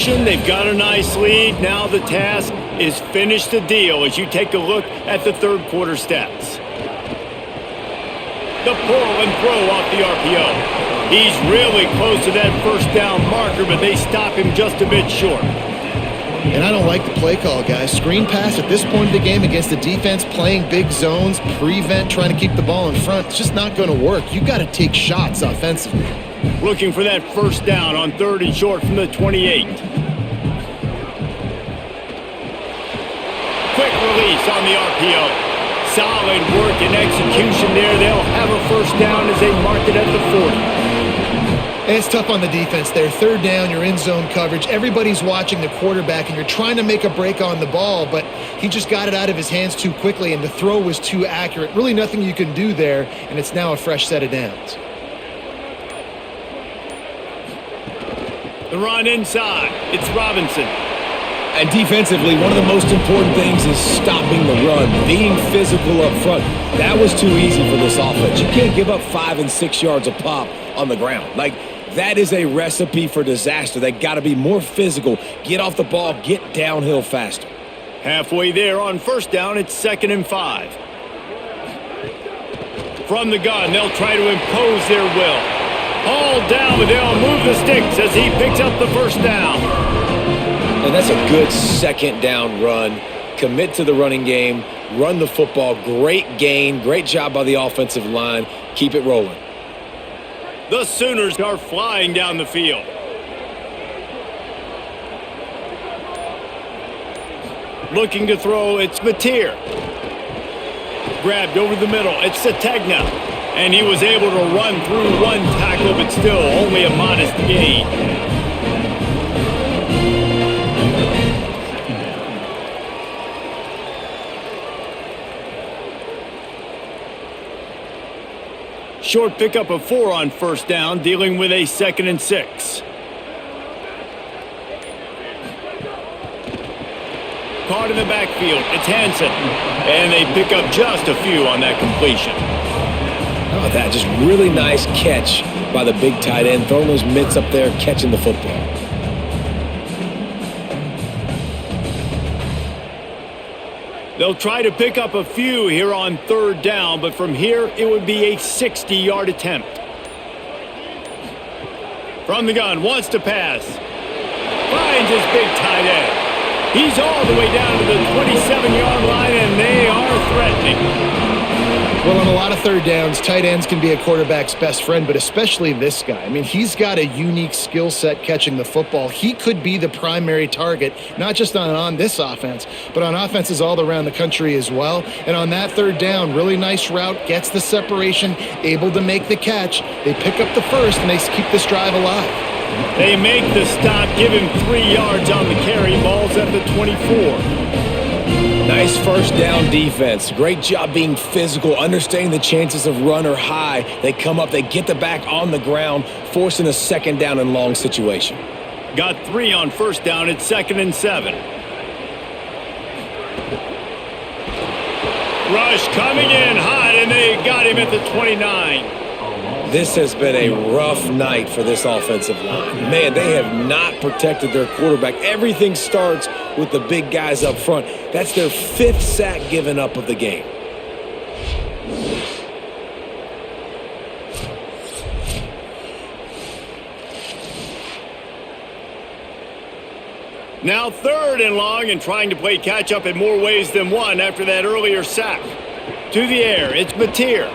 They've got a nice lead. Now the task is finish the deal as you take a look at the third quarter stats. The pull and throw off the RPO. He's really close to that first down marker, but they stop him just a bit short. And I don't like the play call, guys. Screen pass at this point of the game against the defense playing big zones, prevent, trying to keep the ball in front. It's just not going to work. You got to take shots offensively. Looking for that first down on 3rd and short from the 28. Quick release on the RPO. Solid work and execution there. They'll have a first down as they mark it at the 40. And it's tough on the defense there. 3rd down, you're in zone coverage. Everybody's watching the quarterback, and you're trying to make a break on the ball, but he just got it out of his hands too quickly, and the throw was too accurate. Really nothing you can do there, and it's now a fresh set of downs. The run inside. It's Robinson. And defensively, one of the most important things is stopping the run, being physical up front. That was too easy for this offense. You can't give up 5 and 6 yards a pop on the ground. That is a recipe for disaster. They got to be more physical, get off the ball, get downhill faster. Halfway there on first down, it's 2nd and 5. From the gun, they'll try to impose their will. All down, but they'll move the sticks as he picks up the first down. And that's a good 2nd down run. Commit to the running game, run the football. Great gain, great job by the offensive line. Keep it rolling. The Sooners are flying down the field. Looking to throw, it's Mateer. Grabbed over the middle, it's Sategna. And he was able to run through one tackle, but still only a modest gain. Short pickup of 4 on first down, dealing with a 2nd and 6. Caught in the backfield, it's Hansen. And they pick up just a few on that completion. How about that? Just really nice catch by the big tight end, throwing those mitts up there, catching the football. They'll try to pick up a few here on 3rd down, but from here it would be a 60-yard attempt. From the gun, wants to pass. Finds his big tight end. He's all the way down to the 27-yard line, and they are threatening. Well, on a lot of 3rd downs, tight ends can be a quarterback's best friend, but especially this guy. I mean, he's got a unique skill set catching the football. He could be the primary target, not just on this offense, but on offenses all around the country as well. And on that 3rd down, really nice route, gets the separation, able to make the catch. They pick up the first, and they keep this drive alive. They make the stop, give him 3 yards on the carry. Ball's at the 24. Nice first down defense. Great job being physical, understanding the chances of run are high. They come up, they get the back on the ground, forcing a 2nd down and long situation. Got 3 on first down, it's 2nd and 7. Rush coming in hot, and they got him at the 29. This has been a rough night for this offensive line. Man, they have not protected their quarterback. Everything starts with the big guys up front. That's their 5th sack given up of the game. Now 3rd and long, and trying to play catch-up in more ways than one after that earlier sack. To the air, it's Mateer.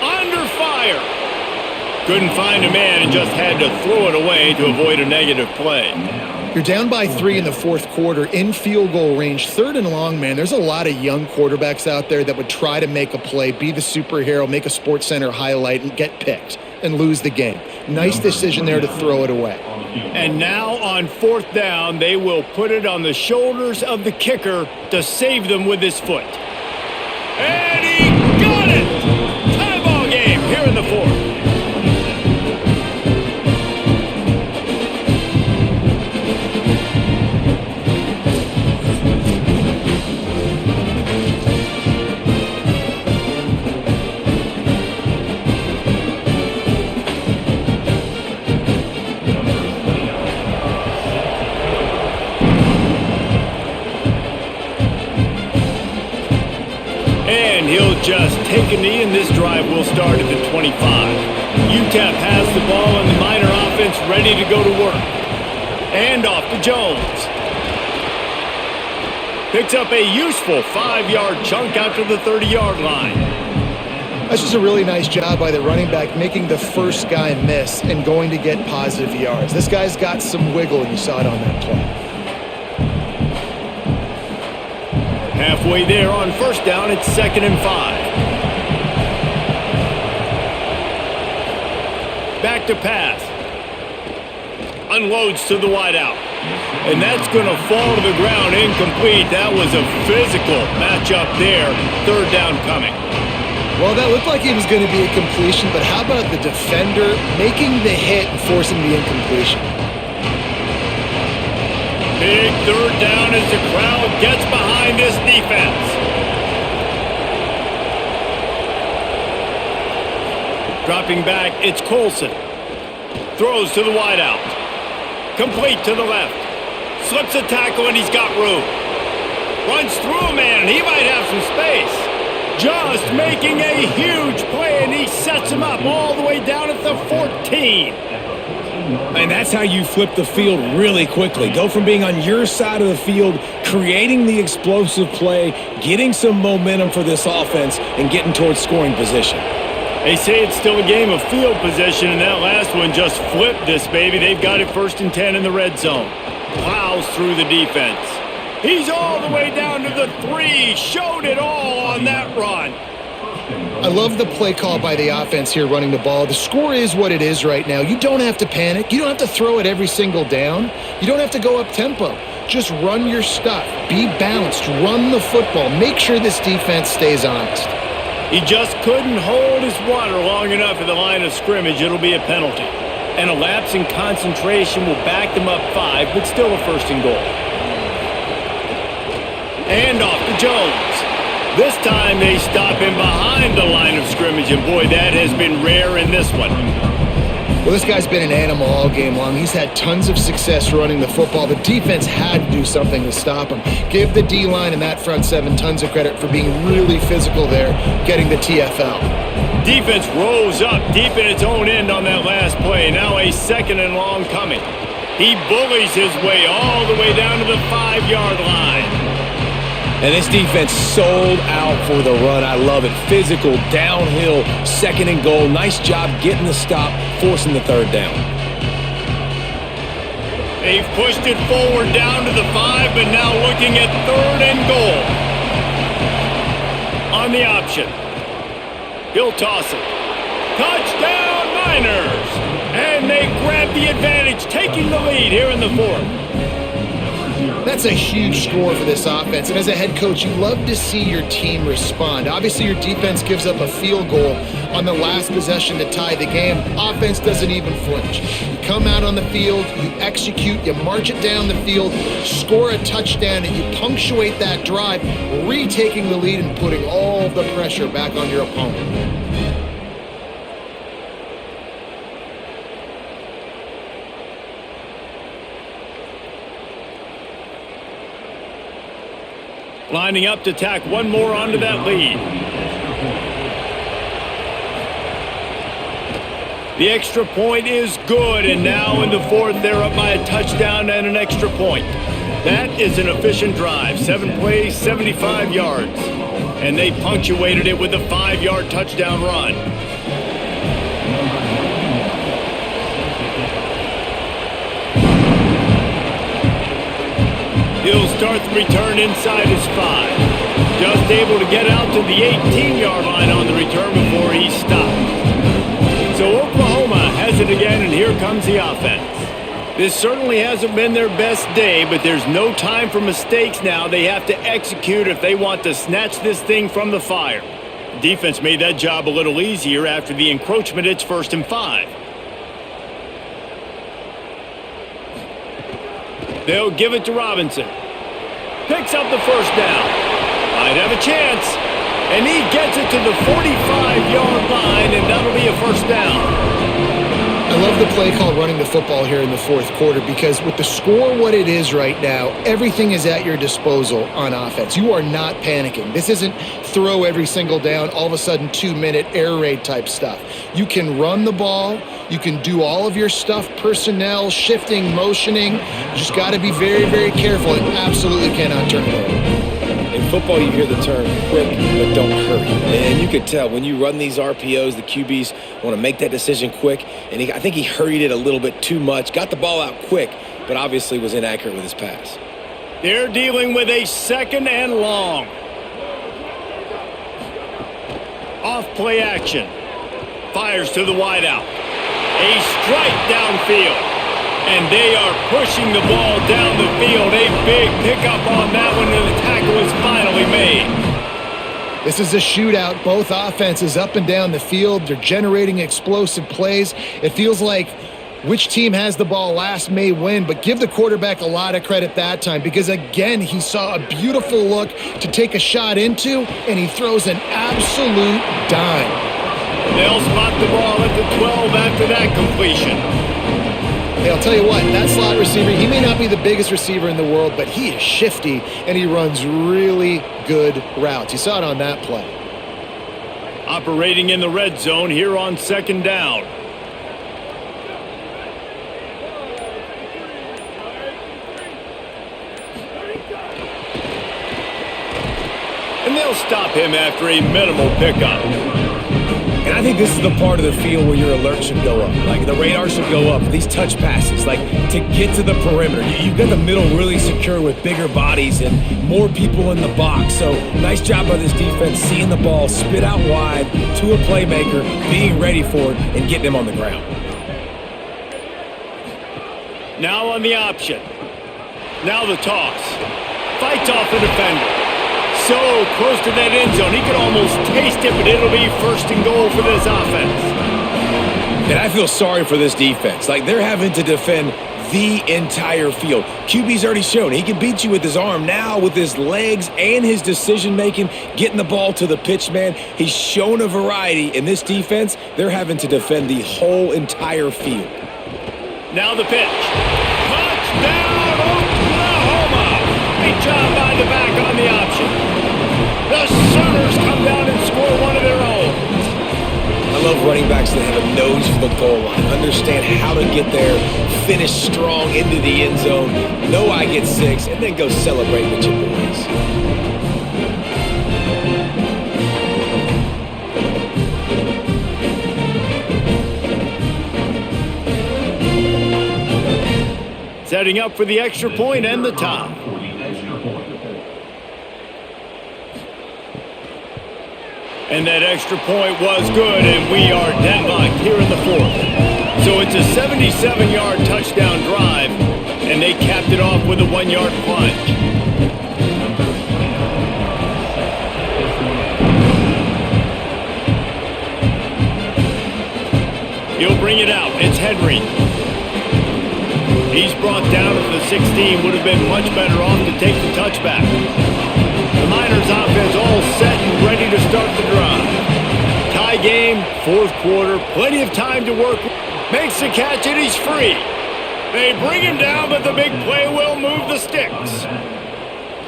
Under fire. Couldn't find a man and just had to throw it away to avoid a negative play. You're down by 3 in the 4th quarter, in field goal range, 3rd and long, man. There's a lot of young quarterbacks out there that would try to make a play, be the superhero, make a SportsCenter highlight, and get picked and lose the game. Nice decision there to throw it away. And now on 4th down, they will put it on the shoulders of the kicker to save them with his foot. And he got it! Tie ball game here in the 4th. and he'll just take a knee, and this drive will start at the 25. UTEP has the ball, and the Miner offense ready to go to work. And off to Jones. Picks up a useful 5-yard chunk out to the 30-yard line. That's just a really nice job by the running back, making the first guy miss and going to get positive yards. This guy's got some wiggle, and you saw it on that play. Halfway there on first down, it's 2nd and 5. Back to pass. Unloads to the wideout. And that's going to fall to the ground incomplete. That was a physical matchup there. 3rd down coming. Well, that looked like it was going to be a completion, but how about the defender making the hit and forcing the incompletion? Big 3rd down as the crowd gets behind this defense. Dropping back, it's Colson. Throws to the wideout. Complete to the left. Slips a tackle, and he's got room. Runs through a man, and he might have some space. Just making a huge play, and he sets him up all the way down at the 14. And that's how you flip the field really quickly. Go from being on your side of the field, creating the explosive play, getting some momentum for this offense, and getting towards scoring position. They say it's still a game of field position, and that last one just flipped this baby. They've got it 1st and 10 in the red zone. Plows through the defense. He's all the way down to the 3. Showed it all on that run. I love the play call by the offense here running the ball. The score is what it is right now. You don't have to panic. You don't have to throw it every single down. You don't have to go up tempo. Just run your stuff. Be balanced. Run the football. Make sure this defense stays honest. He just couldn't hold his water long enough at the line of scrimmage. It'll be a penalty. And a lapse in concentration will back them up 5, but still a 1st and goal. And off to Jones. This time they stop him behind the line of scrimmage, and boy, that has been rare in this one. Well, this guy's been an animal all game long. He's had tons of success running the football. The defense had to do something to stop him. Give the D-line and that front 7 tons of credit for being really physical there, getting the TFL. Defense rose up deep in its own end on that last play. Now a 2nd and long coming. He bullies his way all the way down to the 5-yard line. And this defense sold out for the run. I love it. Physical, downhill, 2nd and goal. Nice job getting the stop, forcing the 3rd down. They've pushed it forward down to the 5, but now looking at 3rd and goal. On the option. He'll toss it. Touchdown, Miners! And they grab the advantage, taking the lead here in the 4th. That's a huge score for this offense, and as a head coach, you love to see your team respond. Obviously, your defense gives up a field goal on the last possession to tie the game. Offense doesn't even flinch. You come out on the field, you execute, you march it down the field, score a touchdown, and you punctuate that drive, retaking the lead and putting all of the pressure back on your opponent. Lining up to tack one more onto that lead. The extra point is good, and now in the 4th, they're up by a touchdown and an extra point. That is an efficient drive. 7 plays, 75 yards. And they punctuated it with a 5-yard touchdown run. He'll start the return inside his 5. Just able to get out to the 18-yard line on the return before he stopped. So Oklahoma has it again, and here comes the offense. This certainly hasn't been their best day, but there's no time for mistakes now. They have to execute if they want to snatch this thing from the fire. Defense made that job a little easier after the encroachment. It's 1st and 5. They'll give it to Robinson. Picks up the 1st down. Might have a chance. And he gets it to the 45-yard line, and that'll be a 1st down. I love the play call running the football here in the fourth quarter because with the score what it is right now, everything is at your disposal on offense. You are not panicking. This isn't throw every single down, all of a sudden 2-minute air raid type stuff. You can run the ball. You can do all of your stuff, personnel, shifting, motioning. You just got to be very, very careful and absolutely cannot turn it over. In football, you hear the term quick, but don't hurry. And you could tell when you run these RPOs, the QBs want to make that decision quick. And I think he hurried it a little bit too much, got the ball out quick, but obviously was inaccurate with his pass. They're dealing with a 2nd and long. Off play action. Fires to the wideout. A strike downfield. And they are pushing the ball down the field. A big pickup on that one, and the tackle is finally made. This is a shootout. Both offenses up and down the field. They're generating explosive plays. It feels like which team has the ball last may win, but give the quarterback a lot of credit that time because, again, he saw a beautiful look to take a shot into, and he throws an absolute dime. They'll spot the ball at the 12 after that completion. Hey, I'll tell you what, that slot receiver, he may not be the biggest receiver in the world, but he is shifty, and he runs really good routes. You saw it on that play. Operating in the red zone here on 2nd down. And they'll stop him after a minimal pickup. And I think this is the part of the field where your alert should go up. Like, the radar should go up. These touch passes, like, to get to the perimeter. You've got the middle really secure with bigger bodies and more people in the box. So, nice job by this defense seeing the ball spit out wide to a playmaker, being ready for it, and getting him on the ground. Now on the option. Now the toss. Fights off the defender. So close to that end zone. He could almost taste it, but it'll be 1st and goal for this offense. And I feel sorry for this defense. Like, they're having to defend the entire field. QB's already shown he can beat you with his arm. Now with his legs and his decision-making, getting the ball to the pitch man, he's shown a variety. In this defense, they're having to defend the whole entire field. Now the pitch. Touchdown, Oklahoma! Great job by the back on the option. The Sooners come down and score one of their own. I love running backs that have a nose for the goal line, understand how to get there, finish strong into the end zone, know I get 6, and then go celebrate with your boys. Setting up for the extra point and the tie. And that extra point was good, and we are deadlocked here in the 4th. So it's a 77-yard touchdown drive, and they capped it off with a 1-yard plunge. He'll bring it out. It's Henry. He's brought down to the 16. Would have been much better off to take the touchback. The Miners offense all set and ready to start the drive. Tie game, 4th quarter, plenty of time to work. Makes the catch and he's free. They bring him down, but the big play will move the sticks.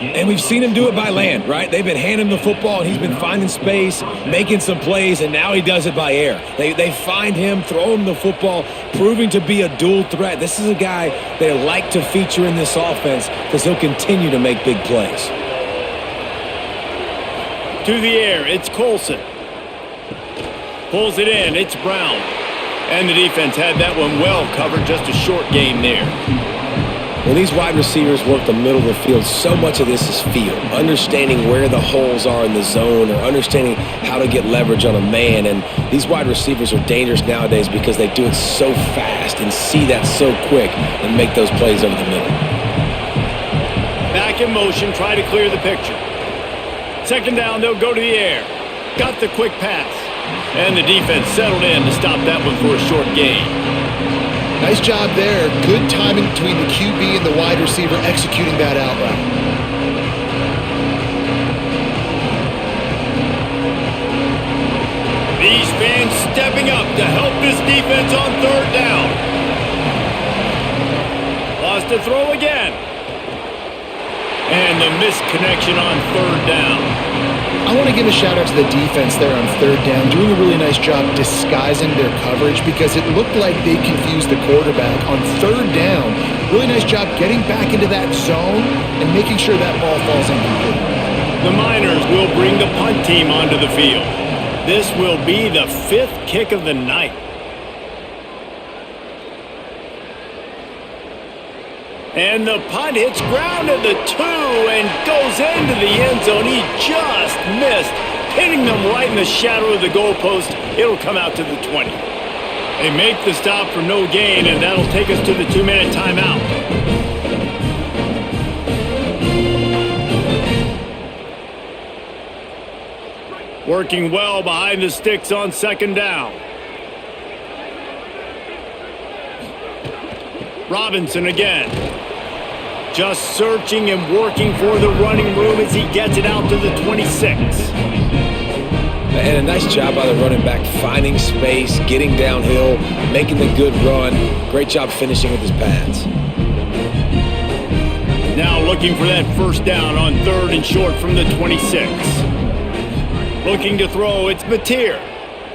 And we've seen him do it by land, right? They've been handing him the football, and he's been finding space, making some plays, and now he does it by air. They find him, throw him the football, proving to be a dual threat. This is a guy they like to feature in this offense because he'll continue to make big plays. To the air, it's Colson. Pulls it in, it's Brown. And the defense had that one well covered, just a short gain there. When these wide receivers work the middle of the field, so much of this is feel. Understanding where the holes are in the zone or understanding how to get leverage on a man. And these wide receivers are dangerous nowadays because they do it so fast and see that so quick and make those plays over the middle. Back in motion, try to clear the picture. 2nd down, they'll go to the air. Got the quick pass. And the defense settled in to stop that one for a short gain. Nice job there. Good timing between the QB and the wide receiver executing that out route. The These fans stepping up to help this defense on third down. Lost to throw again. And the missed connection on third down. I want to give a shout out to the defense there on third down, doing a really nice job disguising their coverage because it looked like they confused the quarterback on third down. Really nice job getting back into that zone and making sure that ball falls incomplete. The Miners will bring the punt team onto the field. This will be the 5th kick of the night. And the punt hits ground at the 2 and goes into the end zone. He just missed, hitting them right in the shadow of the goalpost. It'll come out to the 20. They make the stop for no gain, and that'll take us to the 2-minute timeout. Working well behind the sticks on second down. Robinson again. Just searching and working for the running room as he gets it out to the 26. And a nice job by the running back, finding space, getting downhill, making the good run. Great job finishing with his pads. Now looking for that first down on third and short from the 26. Looking to throw, it's Mateer.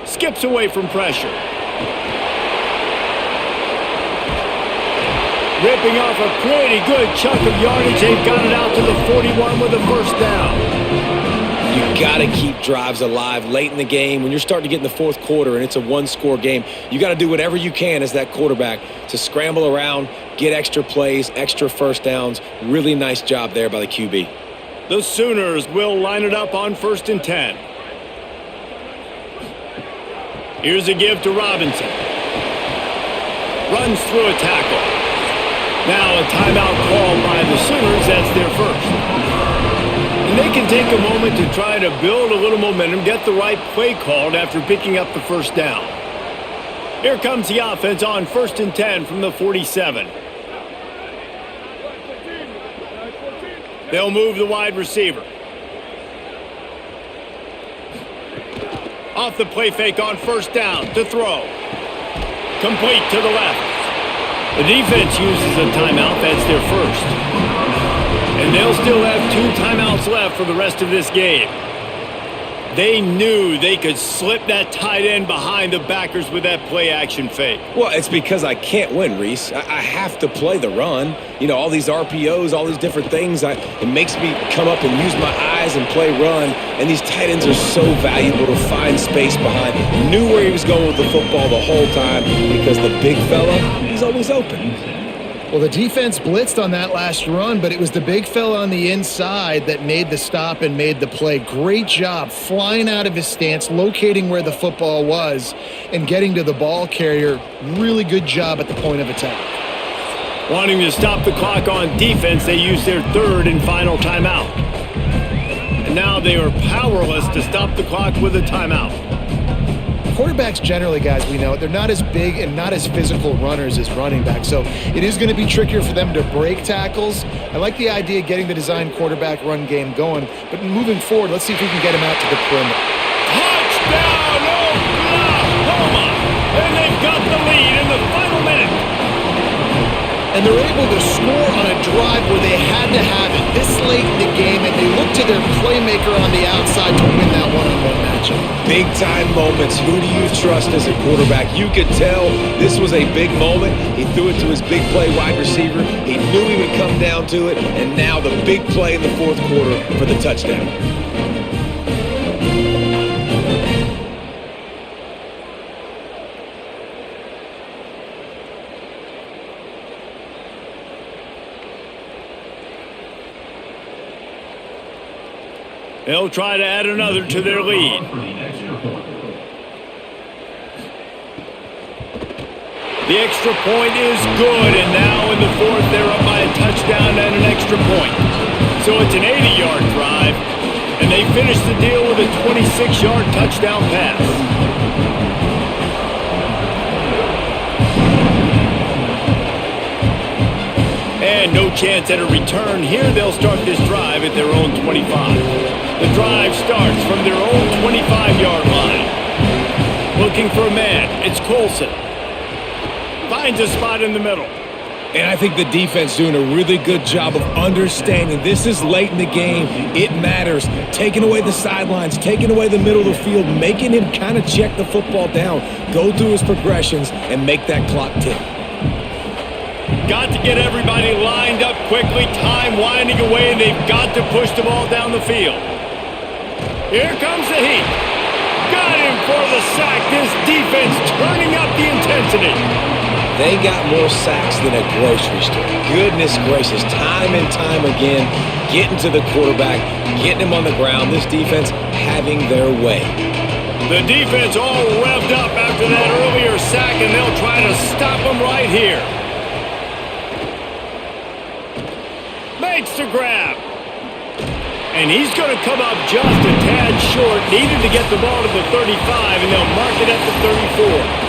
Skips away from pressure. Ripping off a pretty good chunk of yardage. They've got it out to the 41 with a first down. You got to keep drives alive late in the game. When you're starting to get in the fourth quarter and it's a one-score game, you got to do whatever you can as that quarterback to scramble around, get extra plays, extra first downs. Really nice job there by the QB. The Sooners will line it up on 1st and 10. Here's a give to Robinson. Runs through a tackle. Now a timeout called by the Sooners. That's their first. And they can take a moment to try to build a little momentum, get the right play called after picking up the first down. Here comes the offense on 1st and 10 from the 47. They'll move the wide receiver. Off the play fake on first down to throw. Complete to the left. The defense uses a timeout. That's their first. And they'll still have 2 timeouts left for the rest of this game. They knew they could slip that tight end behind the backers with that play action fake. Well, it's because I can't win, Reese. I have to play the run. You know, all these RPOs, all these different things. It makes me come up and use my eyes and play run. And these tight ends are so valuable to find space behind. Knew where he was going with the football the whole time because the big fella, he's always open. Well, the defense blitzed on that last run, but it was the big fella on the inside that made the stop and made the play. Great job flying out of his stance, locating where the football was, and getting to the ball carrier. Really good job at the point of attack. Wanting to stop the clock on defense, they used their 3rd and final timeout. And now they are powerless to stop the clock with a timeout. Quarterbacks generally, guys, we know, they're not as big and not as physical runners as running backs, so it is going to be trickier for them to break tackles. I like the idea of getting the design quarterback run game going, but moving forward, let's see if we can get him out to the perimeter. Touchdown, Oklahoma! And they've got the lead in the final minute. And they're able to score on a drive where they had to have it this late in the game, and they look to their playmaker on the outside to win that one-on-one matchup. Big-time moments. Who do you trust as a quarterback? You could tell this was a big moment. He threw it to his big play wide receiver. He knew he would come down to it, and now the big play in the fourth quarter for the touchdown. They'll try to add another to their lead. The extra point is good, and now in the fourth, they're up by a touchdown and an extra point. So it's an 80-yard drive, and they finish the deal with a 26-yard touchdown pass. And no chance at a return. Here they'll start this drive at their own 25. The drive starts from their own 25-yard line. looking for a man. It's Colson. Finds a spot in the middle. And I think the defense doing a really good job of understanding this is late in the game. It matters. Taking away the sidelines, taking away the middle of the field, making him kind of check the football down, go through his progressions, and make that clock tick. Got to get everybody lined up quickly. Time winding away, and they've got to push the ball down the field. Here comes the heat. Got him for the sack. This defense turning up the intensity. They got more sacks than a grocery store. Goodness gracious, time and time again, getting to the quarterback, getting him on the ground. This defense having their way. The defense all revved up after that earlier sack, and they'll try to stop him right here. Makes the grab. And he's going to come up just a tad short. Needed to get the ball to the 35, and they'll mark it at the 34.